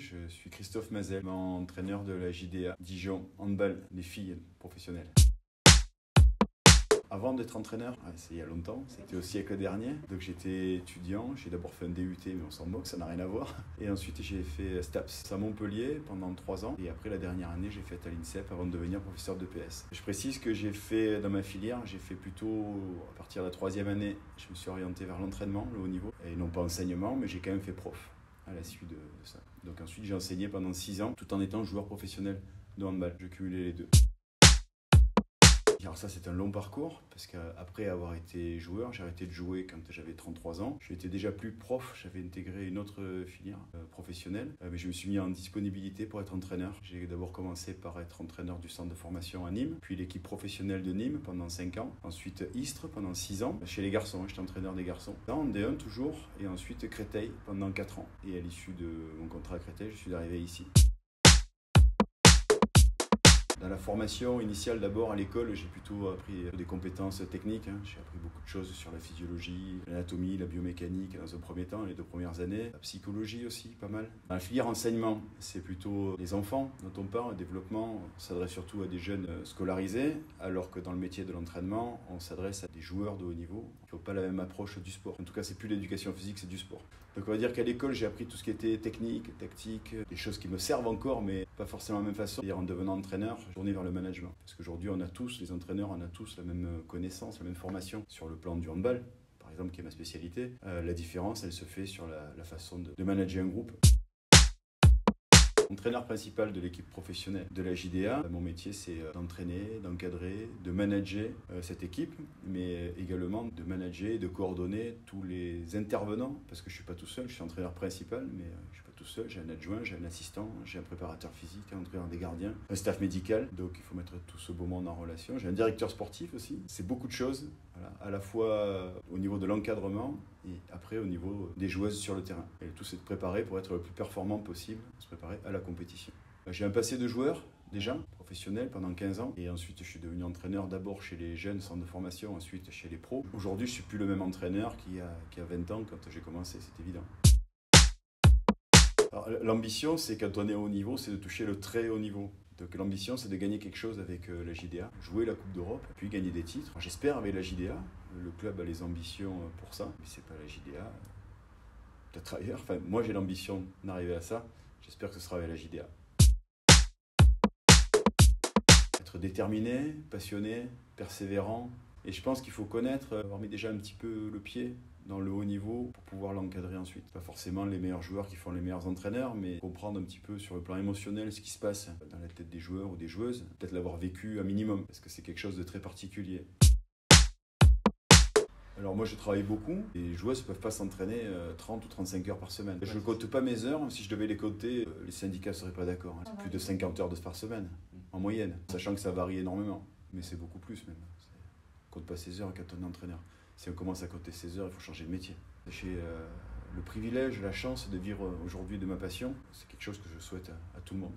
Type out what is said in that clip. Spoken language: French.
je suis Christophe Mazel, entraîneur de la JDA Dijon Handball des filles professionnelles. Avant d'être entraîneur, c'est il y a longtemps, c'était au siècle dernier, donc j'étais étudiant, j'ai d'abord fait un DUT mais on s'en moque, ça n'a rien à voir. Et ensuite j'ai fait STAPS à Montpellier pendant 3 ans et après la dernière année j'ai fait à l'INSEP avant de devenir professeur de PS. Je précise que j'ai fait dans ma filière, j'ai fait plutôt à partir de la 3e année, je me suis orienté vers l'entraînement, le haut niveau, et non pas enseignement, mais j'ai quand même fait prof à la suite de ça. Donc ensuite j'ai enseigné pendant 6 ans tout en étant joueur professionnel de handball, je cumulais les deux. Alors ça c'est un long parcours parce qu'après avoir été joueur, j'ai arrêté de jouer quand j'avais 33 ans. J'étais déjà plus prof, j'avais intégré une autre filière professionnelle, mais je me suis mis en disponibilité pour être entraîneur. J'ai d'abord commencé par être entraîneur du centre de formation à Nîmes, puis l'équipe professionnelle de Nîmes pendant 5 ans, ensuite Istres pendant 6 ans, chez les garçons, j'étais entraîneur des garçons, en D1 toujours, et ensuite Créteil pendant 4 ans. Et à l'issue de mon contrat à Créteil, je suis arrivé ici. Dans la formation initiale d'abord à l'école, j'ai plutôt appris des compétences techniques. J'ai appris beaucoup de choses sur la physiologie, l'anatomie, la biomécanique dans un premier temps, les 2 premières années. La psychologie aussi, pas mal. Dans la filière enseignement, c'est plutôt les enfants dont on parle. Le développement, on s'adresse surtout à des jeunes scolarisés, alors que dans le métier de l'entraînement, on s'adresse à des joueurs de haut niveau. Il ne faut pas la même approche du sport. En tout cas, c'est plus l'éducation physique, c'est du sport. Donc on va dire qu'à l'école, j'ai appris tout ce qui était technique, tactique, des choses qui me servent encore, mais pas forcément de la même façon. En devenant entraîneur, je tournais vers le management. Parce qu'aujourd'hui, on a tous, les entraîneurs, on a tous la même connaissance, la même formation sur le plan du handball, par exemple, qui est ma spécialité. La différence, elle se fait sur la façon de manager un groupe. Entraîneur principal de l'équipe professionnelle de la JDA, mon métier c'est d'entraîner, d'encadrer, de manager cette équipe, mais également de manager et de coordonner tous les intervenants, parce que je ne suis pas tout seul, je suis entraîneur principal, mais je ne suis pas tout seul, j'ai un adjoint, j'ai un assistant, j'ai un préparateur physique, un entraîneur des gardiens, un staff médical, donc il faut mettre tout ce beau monde en relation. J'ai un directeur sportif aussi, c'est beaucoup de choses, voilà, à la fois au niveau de l'encadrement et après au niveau des joueuses sur le terrain. Et tout c'est de préparer pour être le plus performant possible, se préparer à la compétition. J'ai un passé de joueur déjà, professionnel pendant 15 ans et ensuite je suis devenu entraîneur d'abord chez les jeunes centres de formation, ensuite chez les pros. Aujourd'hui je ne suis plus le même entraîneur qu'il y a 20 ans quand j'ai commencé, c'est évident. L'ambition c'est quand on est au haut niveau, c'est de toucher le très haut niveau. Donc l'ambition c'est de gagner quelque chose avec la JDA, jouer la Coupe d'Europe, puis gagner des titres. J'espère avec la JDA, le club a les ambitions pour ça, mais c'est pas la JDA, peut-être ailleurs. Enfin, moi j'ai l'ambition d'arriver à ça, j'espère que ce sera avec la JDA. Être déterminé, passionné, persévérant, et je pense qu'il faut connaître, avoir mis déjà un petit peu le pied dans le haut niveau pour pouvoir l'encadrer ensuite. Pas forcément les meilleurs joueurs qui font les meilleurs entraîneurs, mais comprendre un petit peu sur le plan émotionnel ce qui se passe dans la tête des joueurs ou des joueuses, peut-être l'avoir vécu un minimum, parce que c'est quelque chose de très particulier. Alors moi je travaille beaucoup, les joueuses ne peuvent pas s'entraîner 30 ou 35 heures par semaine. Je ne compte pas mes heures, si je devais les compter, les syndicats ne seraient pas d'accord. C'est plus de 50 heures par semaine, en moyenne, sachant que ça varie énormément, mais c'est beaucoup plus même. On ne compte pas ses heures quand on est entraîneur. Si on commence à compter ses heures, il faut changer de métier. J'ai le privilège, la chance de vivre aujourd'hui de ma passion, c'est quelque chose que je souhaite à tout le monde.